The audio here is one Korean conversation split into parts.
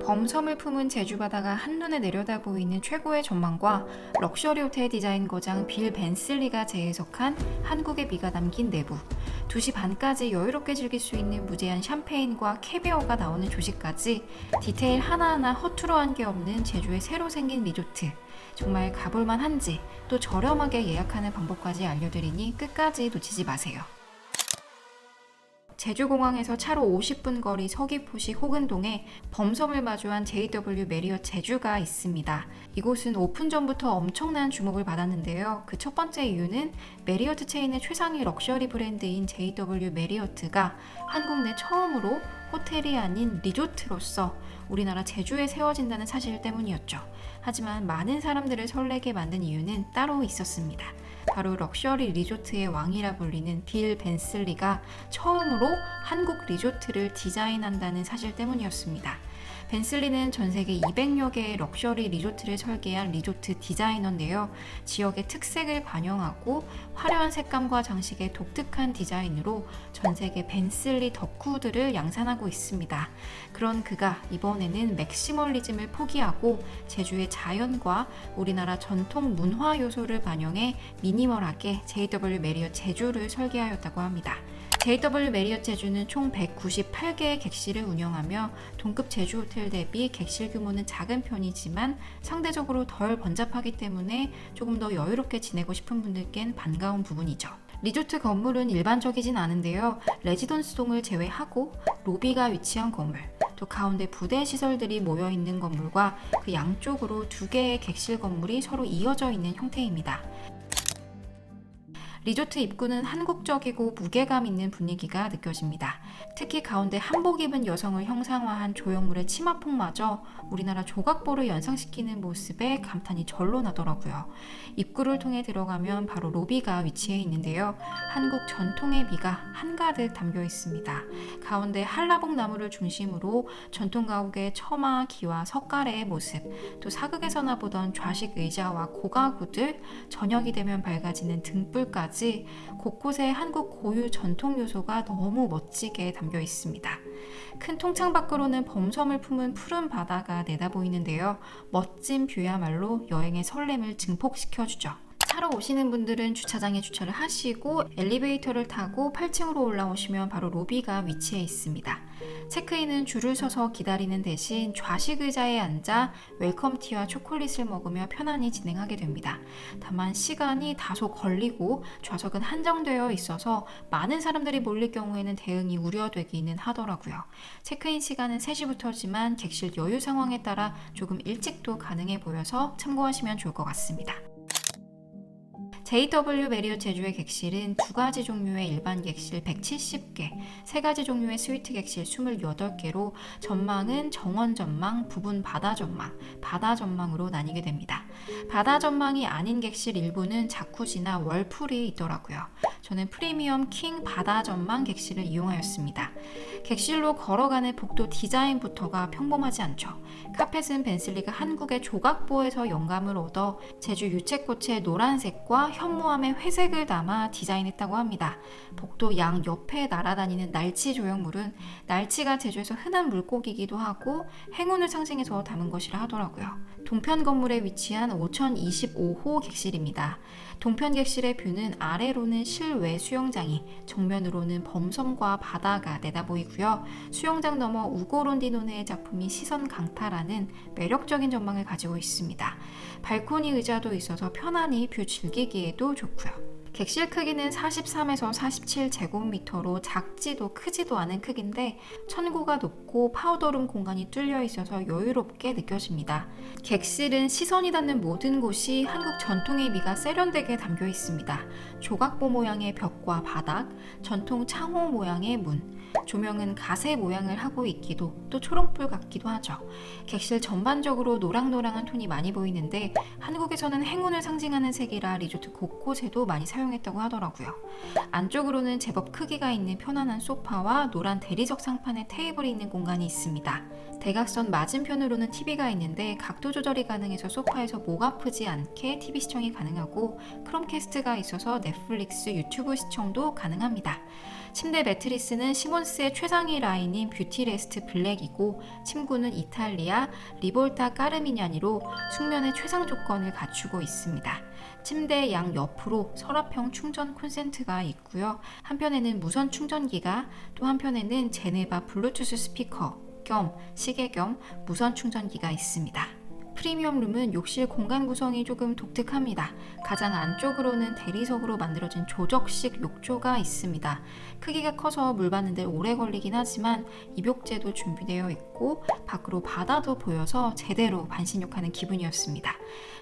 범섬을 품은 제주 바다가 한눈에 내려다 보이는 최고의 전망과 럭셔리 호텔 디자인 거장 빌 벤슬리가 재해석한 한국의 미가 담긴 내부, 2시 반까지 여유롭게 즐길 수 있는 무제한 샴페인과 캐비어가 나오는 조식까지 디테일 하나하나 허투루한 게 없는 제주의 새로 생긴 리조트. 정말 가볼만 한지, 또 저렴하게 예약하는 방법까지 알려드리니 끝까지 놓치지 마세요. 제주공항에서 차로 50분 거리 서귀포시 호근동에 범섬을 마주한 JW 메리엇 제주가 있습니다. 이곳은 오픈 전부터 엄청난 주목을 받았는데요. 그 첫 번째 이유는 메리어트 체인의 최상위 럭셔리 브랜드인 JW 메리어트가 한국 내 처음으로 호텔이 아닌 리조트로서 우리나라 제주에 세워진다는 사실 때문이었죠. 하지만 많은 사람들을 설레게 만든 이유는 따로 있었습니다. 바로 럭셔리 리조트의 왕이라 불리는 빌 벤슬리가 처음으로 한국 리조트를 디자인한다는 사실 때문이었습니다. 벤슬리는 전 세계 200여 개의 럭셔리 리조트를 설계한 리조트 디자이너인데요. 지역의 특색을 반영하고 화려한 색감과 장식의 독특한 디자인으로 전 세계 벤슬리 덕후들을 양산하고 있습니다. 그런 그가 이번에는 맥시멀리즘을 포기하고 제주의 자연과 우리나라 전통 문화 요소를 반영해 미니멀하게 JW 메리엇 제주를 설계하였다고 합니다. JW 메리엇 제주는 총 198개의 객실을 운영하며 동급 제주 호텔 대비 객실 규모는 작은 편이지만 상대적으로 덜 번잡하기 때문에 조금 더 여유롭게 지내고 싶은 분들께는 반가운 부분이죠. 리조트 건물은 일반적이진 않은데요. 레지던스동을 제외하고 로비가 위치한 건물, 또 가운데 부대 시설들이 모여있는 건물과 그 양쪽으로 2개의 객실 건물이 서로 이어져 있는 형태입니다. 리조트 입구는 한국적이고 무게감 있는 분위기가 느껴집니다. 특히 가운데 한복 입은 여성을 형상화한 조형물의 치마폭마저 우리나라 조각보를 연상시키는 모습에 감탄이 절로 나더라고요. 입구를 통해 들어가면 바로 로비가 위치해 있는데요. 한국 전통의 미가 한가득 담겨 있습니다. 가운데 한라봉 나무를 중심으로 전통 가옥의 처마, 기와 석가래의 모습, 또 사극에서나 보던 좌식 의자와 고가구들, 저녁이 되면 밝아지는 등불까지 곳곳에 한국 고유 전통 요소가 너무 멋지게 담겨 있습니다. 큰 통창 밖으로는 범섬을 품은 푸른 바다가 내다보이는데요. 멋진 뷰야말로 여행의 설렘을 증폭시켜주죠. 차로 오시는 분들은 주차장에 주차를 하시고 엘리베이터를 타고 8층으로 올라오시면 바로 로비가 위치해 있습니다. 체크인은 줄을 서서 기다리는 대신 좌식 의자에 앉아 웰컴티와 초콜릿을 먹으며 편안히 진행하게 됩니다. 다만 시간이 다소 걸리고 좌석은 한정되어 있어서 많은 사람들이 몰릴 경우에는 대응이 우려되기는 하더라고요. 체크인 시간은 3시부터지만 객실 여유 상황에 따라 조금 일찍도 가능해 보여서 참고하시면 좋을 것 같습니다. JW 메리엇 제주의 객실은 2가지 종류의 일반 객실 170개, 3가지 종류의 스위트 객실 28개로 전망은 정원 전망, 부분 바다 전망, 바다 전망으로 나뉘게 됩니다. 바다 전망이 아닌 객실 일부는 자쿠지나 월풀이 있더라고요. 저는 프리미엄 킹 바다 전망 객실을 이용하였습니다. 객실로 걸어가는 복도 디자인부터가 평범하지 않죠. 카펫은 벤슬리가 한국의 조각보에서 영감을 얻어 제주 유채꽃의 노란색과 현무암의 회색을 담아 디자인했다고 합니다. 복도 양 옆에 날아다니는 날치 조형물은 날치가 제주에서 흔한 물고기이기도 하고 행운을 상징해서 담은 것이라 하더라고요. 동편 건물에 위치한 5025호 객실입니다. 동편 객실의 뷰는 아래로는 실외 수영장이, 정면으로는 범섬과 바다가 내다보이고요. 수영장 너머 우고 론디노네의 작품이 시선 강탈하는 매력적인 전망을 가지고 있습니다. 발코니 의자도 있어서 편안히 뷰 즐기기에도 좋고요. 객실 크기는 43에서 47제곱미터로 작지도 크지도 않은 크기인데 천고가 높고 파우더룸 공간이 뚫려 있어서 여유롭게 느껴집니다. 객실은 시선이 닿는 모든 곳이 한국 전통의 미가 세련되게 담겨 있습니다. 조각보 모양의 벽과 바닥, 전통 창호 모양의 문, 조명은 가세 모양을 하고 있기도 또 초록불 같기도 하죠. 객실 전반적으로 노랑노랑한 톤이 많이 보이는데 한국에서는 행운을 상징하는 색이라 리조트 곳곳에도 많이 사용했다고 하더라고요. 안쪽으로는 제법 크기가 있는 편안한 소파와 노란 대리석 상판에 테이블이 있는 공간이 있습니다. 대각선 맞은편으로는 TV가 있는데 각도 조절이 가능해서 소파에서 목 아프지 않게 TV 시청이 가능하고 크롬캐스트가 있어서 넷플릭스, 유튜브 시청도 가능합니다. 침대 매트리스는 시몬스의 최상위 라인인 뷰티레스트 블랙이고 침구는 이탈리아 리볼타 까르미냐니로 숙면의 최상 조건을 갖추고 있습니다. 침대 양 옆으로 서랍형 충전 콘센트가 있고요. 한편에는 무선 충전기가, 또 한편에는 제네바 블루투스 스피커 겸 시계 겸 무선 충전기가 있습니다. 프리미엄 룸은 욕실 공간 구성이 조금 독특합니다. 가장 안쪽으로는 대리석으로 만들어진 조적식 욕조가 있습니다. 크기가 커서 물 받는데 오래 걸리긴 하지만 입욕제도 준비되어 있고 밖으로 바다도 보여서 제대로 반신욕하는 기분이었습니다.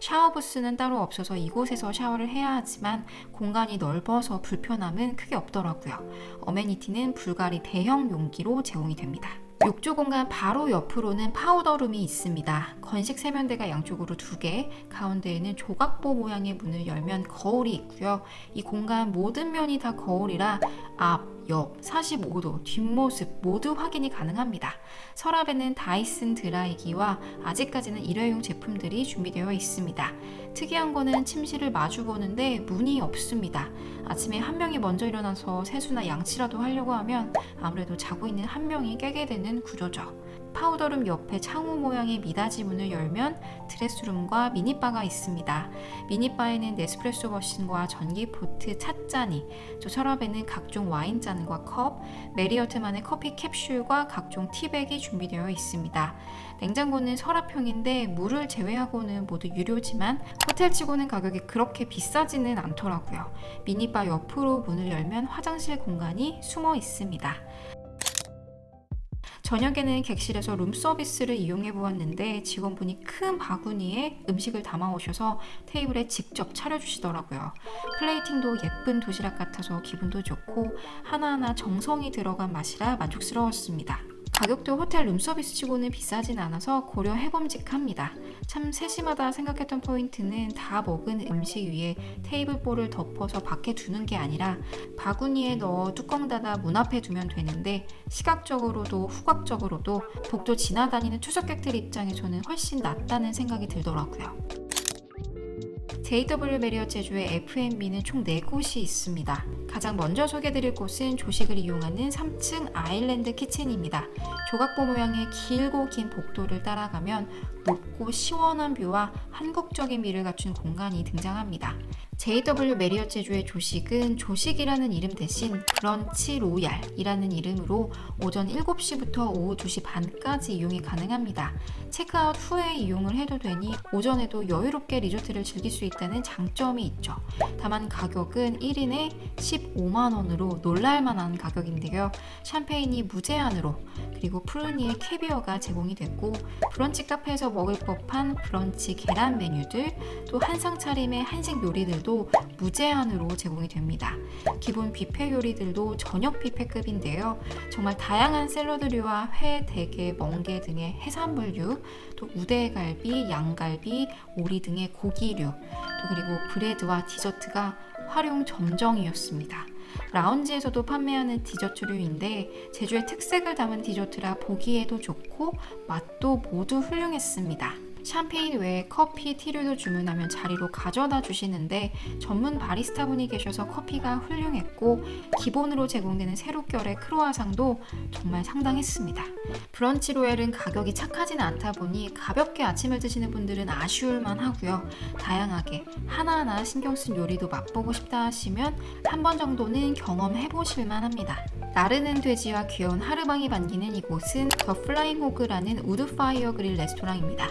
샤워 부스는 따로 없어서 이곳에서 샤워를 해야 하지만 공간이 넓어서 불편함은 크게 없더라고요. 어메니티는 불가리 대형 용기로 제공이 됩니다. 욕조 공간 바로 옆으로는 파우더룸이 있습니다. 건식 세면대가 양쪽으로 2개, 가운데에는 조각보 모양의 문을 열면 거울이 있고요. 이 공간 모든 면이 다 거울이라 앞, 옆, 45도, 뒷모습 모두 확인이 가능합니다. 서랍에는 다이슨 드라이기와 아직까지는 일회용 제품들이 준비되어 있습니다. 특이한 거는 침실을 마주 보는데 문이 없습니다. 아침에 한 명이 먼저 일어나서 세수나 양치라도 하려고 하면 아무래도 자고 있는 한 명이 깨게 되는 구조죠. 파우더룸 옆에 창호 모양의 미닫이 문을 열면 드레스룸과 미니바가 있습니다. 미니바에는 네스프레소 머신과 전기 포트 찻잔이, 저 서랍에는 각종 와인잔과 컵, 메리어트만의 커피 캡슐과 각종 티백이 준비되어 있습니다. 냉장고는 서랍형인데 물을 제외하고는 모두 유료지만 호텔치고는 가격이 그렇게 비싸지는 않더라고요. 미니바 옆으로 문을 열면 화장실 공간이 숨어 있습니다. 저녁에는 객실에서 룸서비스를 이용해 보았는데 직원분이 큰 바구니에 음식을 담아 오셔서 테이블에 직접 차려주시더라고요. 플레이팅도 예쁜 도시락 같아서 기분도 좋고 하나하나 정성이 들어간 맛이라 만족스러웠습니다. 가격도 호텔 룸서비스 치고는 비싸진 않아서 고려해봄직합니다. 참 세심하다 생각했던 포인트는 다 먹은 음식 위에 테이블볼을 덮어서 밖에 두는 게 아니라 바구니에 넣어 뚜껑 닫아 문 앞에 두면 되는데 시각적으로도 후각적으로도 복도 지나다니는 투숙객들 입장에서는 훨씬 낫다는 생각이 들더라고요. JW 메리엇 제주의 F&B는 총 4곳이 있습니다. 가장 먼저 소개드릴 곳은 조식을 이용하는 3층 아일랜드 키친입니다. 조각보 모양의 길고 긴 복도를 따라가면 높고 시원한 뷰와 한국적인 미를 갖춘 공간이 등장합니다. JW 메리엇 제주의 조식은 조식이라는 이름 대신 브런치 로얄이라는 이름으로 오전 7시부터 오후 2시 반까지 이용이 가능합니다. 체크아웃 후에 이용을 해도 되니 오전에도 여유롭게 리조트를 즐길 수 있다는 장점이 있죠. 다만 가격은 1인에 15만원으로 놀랄만한 가격인데요. 샴페인이 무제한으로, 그리고 푸르니의 캐비어가 제공이 됐고 브런치 카페에서 먹을 법한 브런치 계란 메뉴들, 또 한상 차림의 한식 요리들도 무제한으로 제공이 됩니다. 기본 뷔페 요리들도 저녁 뷔페급인데요. 정말 다양한 샐러드류와 회, 대게, 멍게 등의 해산물류, 또 우대갈비, 양갈비, 오리 등의 고기류, 또 그리고 브레드와 디저트가 활용 점정이었습니다. 라운지에서도 판매하는 디저트류인데 제주의 특색을 담은 디저트라 보기에도 좋고 맛도 모두 훌륭했습니다. 샴페인 외에 커피, 티류도 주문하면 자리로 가져다 주시는데 전문 바리스타 분이 계셔서 커피가 훌륭했고 기본으로 제공되는 세로결의 크로아상도 정말 상당했습니다. 브런치 로얄은 가격이 착하진 않다 보니 가볍게 아침을 드시는 분들은 아쉬울만 하고요. 다양하게 하나하나 신경 쓴 요리도 맛보고 싶다 하시면 한 번 정도는 경험해 보실만 합니다. 나르는 돼지와 귀여운 하르방이 반기는 이곳은 더 플라잉 호그라는 우드파이어 그릴 레스토랑입니다.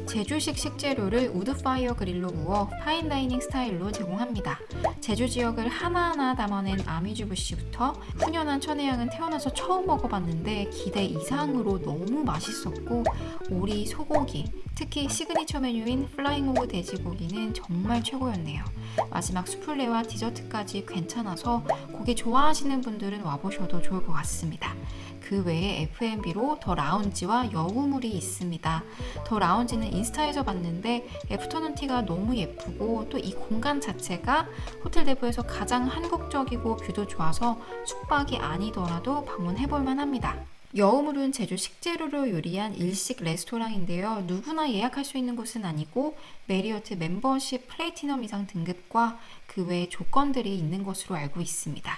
제주식 식재료를 우드파이어 그릴로 구워 파인다이닝 스타일로 제공합니다. 제주 지역을 하나하나 담아낸 아미주부시부터 훈연한 천혜향은 태어나서 처음 먹어봤는데 기대 이상으로 너무 맛있었고 오리, 소고기, 특히 시그니처 메뉴인 플라잉 호그 돼지고기는 정말 최고였네요. 마지막 수플레와 디저트까지 괜찮아서 고기 좋아하시는 분들은 와보셔도 좋을 것 같습니다. 그 외에 F&B로 더 라운지와 여우물이 있습니다. 더 라운지는 인스타에서 봤는데 애프터눈 티가 너무 예쁘고 또 이 공간 자체가 호텔 내부에서 가장 한국적이고 뷰도 좋아서 숙박이 아니더라도 방문해볼 만합니다. 여우물은 제주 식재료로 요리한 일식 레스토랑인데요. 누구나 예약할 수 있는 곳은 아니고 메리어트 멤버십 플래티넘 이상 등급과 그 외의 조건들이 있는 것으로 알고 있습니다.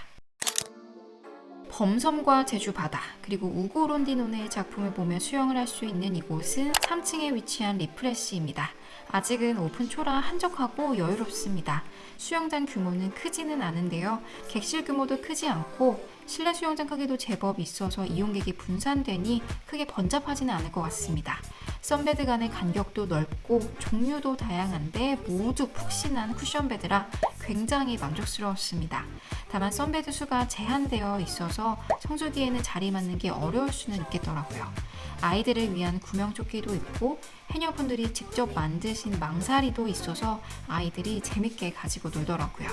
범섬과 제주 바다 그리고 우고 론디노네의 작품을 보며 수영을 할 수 있는 이곳은 3층에 위치한 리프레시입니다. 아직은 오픈 초라 한적하고 여유롭습니다. 수영장 규모는 크지는 않은데요. 객실 규모도 크지 않고 실내 수영장 크기도 제법 있어서 이용객이 분산되니 크게 번잡하지는 않을 것 같습니다. 선베드 간의 간격도 넓고 종류도 다양한데 모두 푹신한 쿠션베드라 굉장히 만족스러웠습니다. 다만 선베드 수가 제한되어 있어서 성수기에는 자리 맞는 게 어려울 수는 있겠더라고요. 아이들을 위한 구명조끼도 있고 해녀분들이 직접 만드신 망사리도 있어서 아이들이 재밌게 가지고 놀더라고요.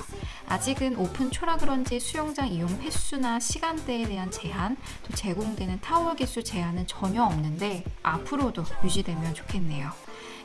아직은 오픈 초라 그런지 수영장 이용 횟수나 시간대에 대한 제한, 또 제공되는 타월 개수 제한은 전혀 없는데 앞으로도 유지되면 좋겠네요.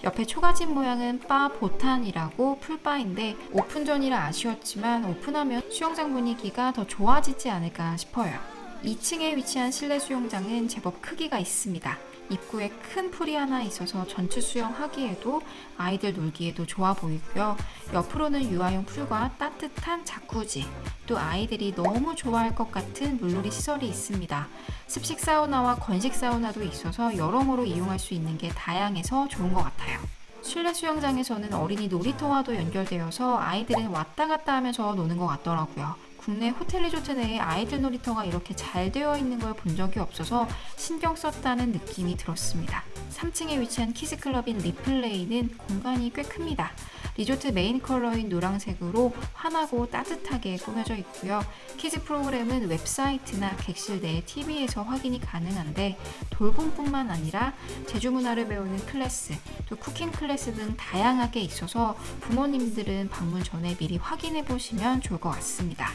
옆에 초가집 모양은 바 보탄이라고 풀바인데 오픈 전이라 아쉬웠지만 오픈하면 수영장 분위기가 더 좋아지지 않을까 싶어요. 2층에 위치한 실내 수영장은 제법 크기가 있습니다. 입구에 큰 풀이 하나 있어서 전체 수영하기에도 아이들 놀기에도 좋아 보이고요. 옆으로는 유아용 풀과 따뜻한 자쿠지, 또 아이들이 너무 좋아할 것 같은 물놀이 시설이 있습니다. 습식 사우나와 건식 사우나도 있어서 여러모로 이용할 수 있는 게 다양해서 좋은 것 같아요. 실내 수영장에서는 어린이 놀이터와도 연결되어서 아이들은 왔다 갔다 하면서 노는 것 같더라고요. 국내 호텔 리조트 내에 아이들 놀이터가 이렇게 잘 되어 있는 걸 본 적이 없어서 신경 썼다는 느낌이 들었습니다. 3층에 위치한 키즈클럽인 리플레이는 공간이 꽤 큽니다. 리조트 메인 컬러인 노란색으로 환하고 따뜻하게 꾸며져 있고요. 키즈 프로그램은 웹사이트나 객실 내 TV에서 확인이 가능한데 돌봄뿐만 아니라 제주 문화를 배우는 클래스, 또 쿠킹 클래스 등 다양하게 있어서 부모님들은 방문 전에 미리 확인해 보시면 좋을 것 같습니다.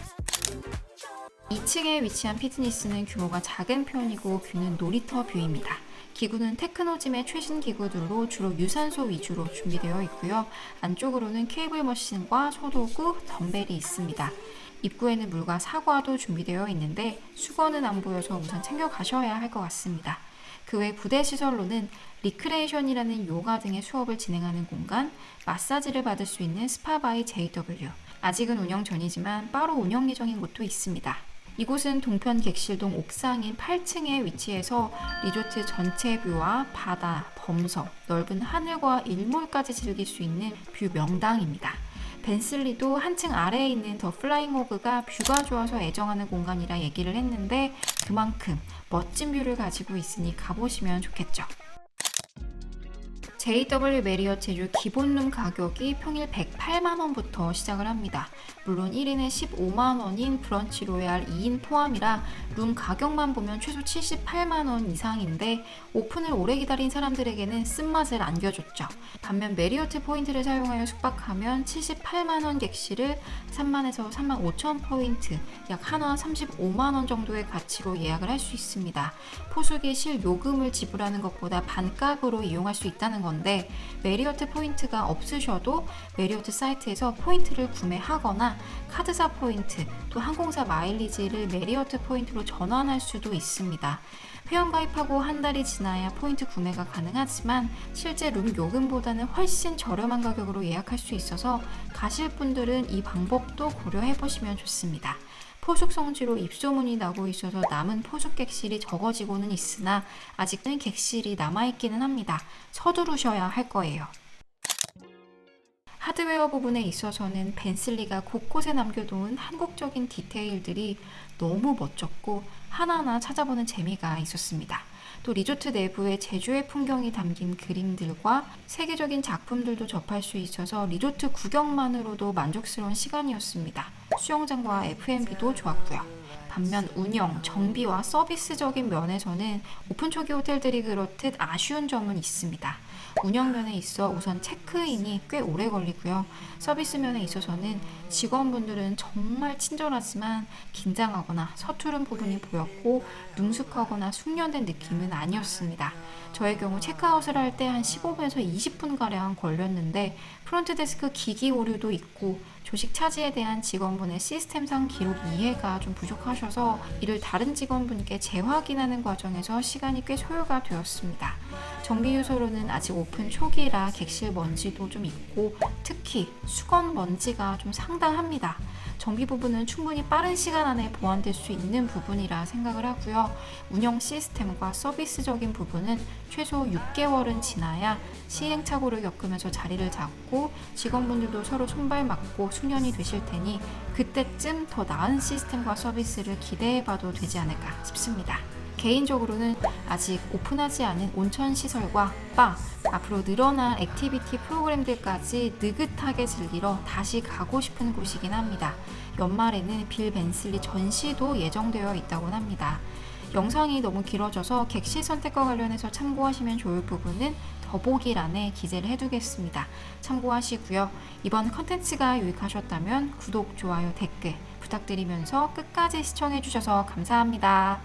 2층에 위치한 피트니스는 규모가 작은 편이고 뷰는 놀이터 뷰입니다. 기구는 테크노짐의 최신 기구들로 주로 유산소 위주로 준비되어 있고요. 안쪽으로는 케이블 머신과 소도구, 덤벨이 있습니다. 입구에는 물과 사과도 준비되어 있는데 수건은 안 보여서 우선 챙겨 가셔야 할 것 같습니다. 그 외 부대 시설로는 리크레이션이라는 요가 등의 수업을 진행하는 공간, 마사지를 받을 수 있는 스파 바이 JW, 아직은 운영 전이지만 바로 운영 예정인 곳도 있습니다. 이곳은 동편 객실동 옥상인 8층에 위치해서 리조트 전체 뷰와 바다, 범섬, 넓은 하늘과 일몰까지 즐길 수 있는 뷰 명당입니다. 벤슬리도 한층 아래에 있는 더 플라잉 호그가 뷰가 좋아서 애정하는 공간이라 얘기를 했는데 그만큼 멋진 뷰를 가지고 있으니 가보시면 좋겠죠. JW 메리엇 제주 기본룸 가격이 평일 108만원부터 시작을 합니다. 물론 1인에 15만원인 브런치 로얄 2인 포함이라 룸 가격만 보면 최소 78만원 이상인데 오픈을 오래 기다린 사람들에게는 쓴맛을 안겨줬죠. 반면 메리어트 포인트를 사용하여 숙박하면 78만원 객실을 3만에서 3만 5천 포인트, 약 한화 35만원 정도의 가치로 예약을 할 수 있습니다. 포수기 실 요금을 지불하는 것보다 반값으로 이용할 수 있다는 건데 메리어트 포인트가 없으셔도 메리어트 사이트에서 포인트를 구매하거나 카드사 포인트, 또 항공사 마일리지를 메리어트 포인트로 전환할 수도 있습니다. 회원 가입하고 한 달이 지나야 포인트 구매가 가능하지만 실제 룸 요금보다는 훨씬 저렴한 가격으로 예약할 수 있어서 가실 분들은 이 방법도 고려해 보시면 좋습니다. 포숙 성지로 입소문이 나고 있어서 남은 포숙 객실이 적어지고는 있으나 아직은 객실이 남아있기는 합니다. 서두르셔야 할 거예요. 하드웨어 부분에 있어서는 벤슬리가 곳곳에 남겨놓은 한국적인 디테일들이 너무 멋졌고 하나하나 찾아보는 재미가 있었습니다. 또 리조트 내부에 제주의 풍경이 담긴 그림들과 세계적인 작품들도 접할 수 있어서 리조트 구경만으로도 만족스러운 시간이었습니다. 수영장과 F&B도 좋았고요. 반면 운영, 정비와 서비스적인 면에서는 오픈 초기 호텔들이 그렇듯 아쉬운 점은 있습니다. 운영면에 있어 우선 체크인이 꽤 오래 걸리고요. 서비스 면에 있어서는 직원분들은 정말 친절하지만 긴장하거나 서투른 부분이 보였고 능숙하거나 숙련된 느낌은 아니었습니다. 저의 경우 체크아웃을 할 때 한 15분에서 20분가량 걸렸는데 프론트 데스크 기기 오류도 있고 조식 차지에 대한 직원분의 시스템상 기록 이해가 좀 부족하셔서 이를 다른 직원분께 재확인하는 과정에서 시간이 꽤 소요가 되었습니다. 정비 요소로는 아직 아직 오픈 초기라 객실 먼지도 좀 있고 특히 수건 먼지가 좀 상당합니다. 정비 부분은 충분히 빠른 시간 안에 보완될 수 있는 부분이라 생각을 하고요. 운영 시스템과 서비스적인 부분은 최소 6개월은 지나야 시행착오를 겪으면서 자리를 잡고 직원분들도 서로 손발 맞고 숙련이 되실 테니 그때쯤 더 나은 시스템과 서비스를 기대해봐도 되지 않을까 싶습니다. 개인적으로는 아직 오픈하지 않은 온천 시설과 바, 앞으로 늘어난 액티비티 프로그램들까지 느긋하게 즐기러 다시 가고 싶은 곳이긴 합니다. 연말에는 빌 벤슬리 전시도 예정되어 있다고 합니다. 영상이 너무 길어져서 객실 선택과 관련해서 참고하시면 좋을 부분은 더보기란에 기재를 해두겠습니다. 참고하시고요. 이번 컨텐츠가 유익하셨다면 구독, 좋아요, 댓글 부탁드리면서 끝까지 시청해주셔서 감사합니다.